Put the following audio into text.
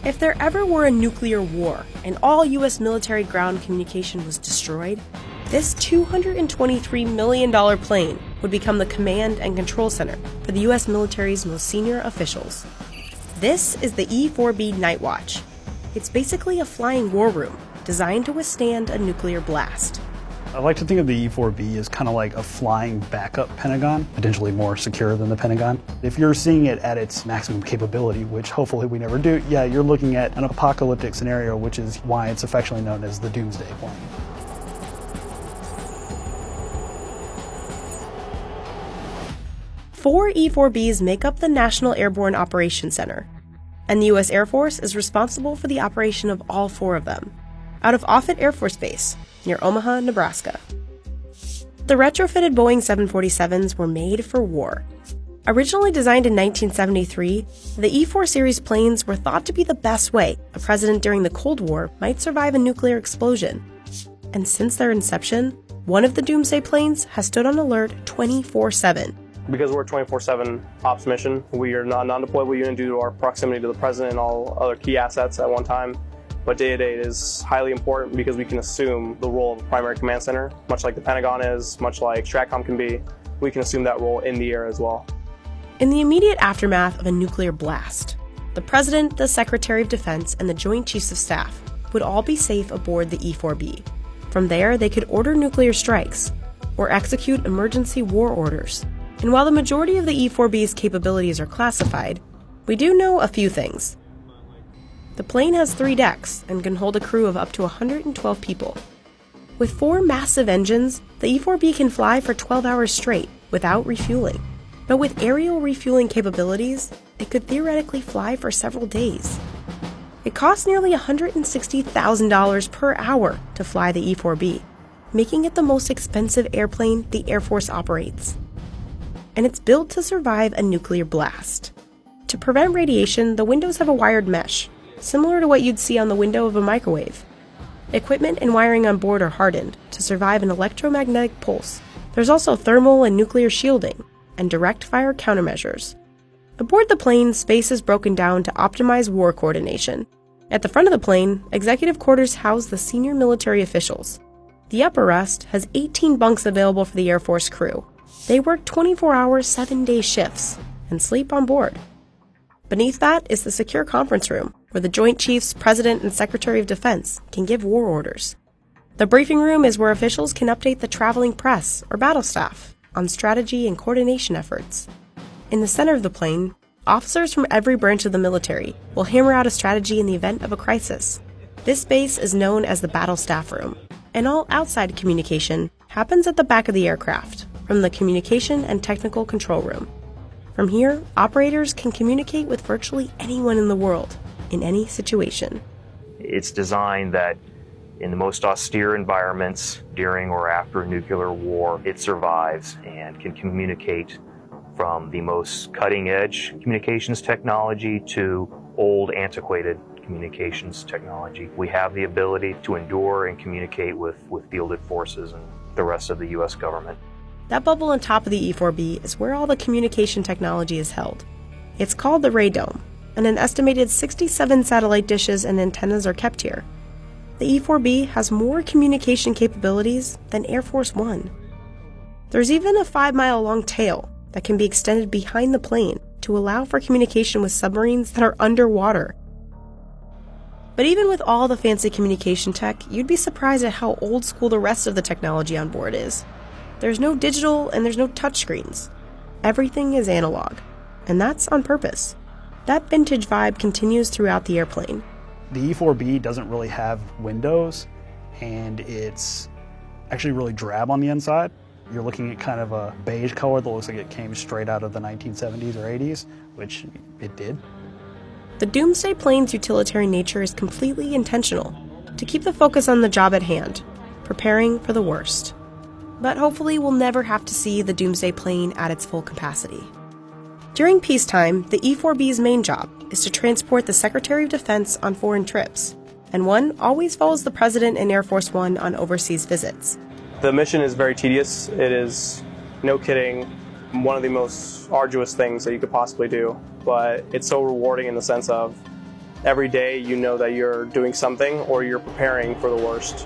If there ever were a nuclear war and all U.S. military ground communication was destroyed, this $223 million plane would become the command and control center for the U.S. military's most senior officials. This is the E-4B Night Watch. It's basically a flying war room designed to withstand a nuclear blast. I like to think of the E-4B as kind of like a flying backup Pentagon, potentially more secure than the Pentagon. If you're seeing it at its maximum capability, which hopefully we never do, yeah, you're looking at an apocalyptic scenario, which is why it's affectionately known as the Doomsday Plane. Four E-4Bs make up the National Airborne Operations Center, and the U.S. Air Force is responsible for the operation of all four of them, out of Offutt Air Force Base, near Omaha, Nebraska. The retrofitted Boeing 747s were made for war. Originally designed in 1973, the E-4 series planes were thought to be the best way a president during the Cold War might survive a nuclear explosion. And since their inception, one of the Doomsday planes has stood on alert 24/7. Because we're a 24/7 ops mission, we are not a non-deployable unit due to our proximity to the president and all other key assets at one time. But day-to-day it is highly important because we can assume the role of a primary command center, much like the Pentagon is, much like STRATCOM can be. We can assume that role in the air as well. In the immediate aftermath of a nuclear blast, the President, the Secretary of Defense, and the Joint Chiefs of Staff would all be safe aboard the E-4B. From there, they could order nuclear strikes or execute emergency war orders. And while the majority of the E-4B's capabilities are classified, we do know a few things. The plane has 3 decks and can hold a crew of up to 112 people. With 4 massive engines, the E-4B can fly for 12 hours straight without refueling. But with aerial refueling capabilities, it could theoretically fly for several days. It costs nearly $160,000 per hour to fly the E-4B, making it the most expensive airplane the Air Force operates. And it's built to survive a nuclear blast. To prevent radiation, the windows have a wired mesh, similar to what you'd see on the window of a microwave. Equipment and wiring on board are hardened to survive an electromagnetic pulse. There's also thermal and nuclear shielding, and direct fire countermeasures. Aboard the plane, space is broken down to optimize war coordination. At the front of the plane, executive quarters house the senior military officials. The upper rest has 18 bunks available for the Air Force crew. They work 24-hour, 7-day shifts and sleep on board. Beneath that is the secure conference room, where the Joint Chiefs, President, and Secretary of Defense can give war orders. The briefing room is where officials can update the traveling press or battle staff on strategy and coordination efforts. In the center of the plane, officers from every branch of the military will hammer out a strategy in the event of a crisis. This space is known as the battle staff room, and all outside communication happens at the back of the aircraft, from the communication and technical control room. From here, operators can communicate with virtually anyone in the world, in any situation. It's designed that in the most austere environments during or after a nuclear war, it survives and can communicate from the most cutting-edge communications technology to old, antiquated communications technology. We have the ability to endure and communicate with fielded forces and the rest of the U.S. government. That bubble on top of the E-4B is where all the communication technology is held. It's called the Radome, and an estimated 67 satellite dishes and antennas are kept here. The E-4B has more communication capabilities than Air Force One. There's even a 5-mile-long tail that can be extended behind the plane to allow for communication with submarines that are underwater. But even with all the fancy communication tech, you'd be surprised at how old school the rest of the technology on board is. There's no digital and there's no touchscreens. Everything is analog, and that's on purpose. That vintage vibe continues throughout the airplane. The E-4B doesn't really have windows, and it's actually really drab on the inside. You're looking at kind of a beige color that looks like it came straight out of the 1970s or 80s, which it did. The Doomsday plane's utilitarian nature is completely intentional, to keep the focus on the job at hand, preparing for the worst. But hopefully we'll never have to see the Doomsday plane at its full capacity. During peacetime, the E-4B's main job is to transport the Secretary of Defense on foreign trips, and one always follows the President and Air Force One on overseas visits. The mission is very tedious. It is, no kidding, one of the most arduous things that you could possibly do, but it's so rewarding in the sense of Every day you know that you're doing something or you're preparing for the worst.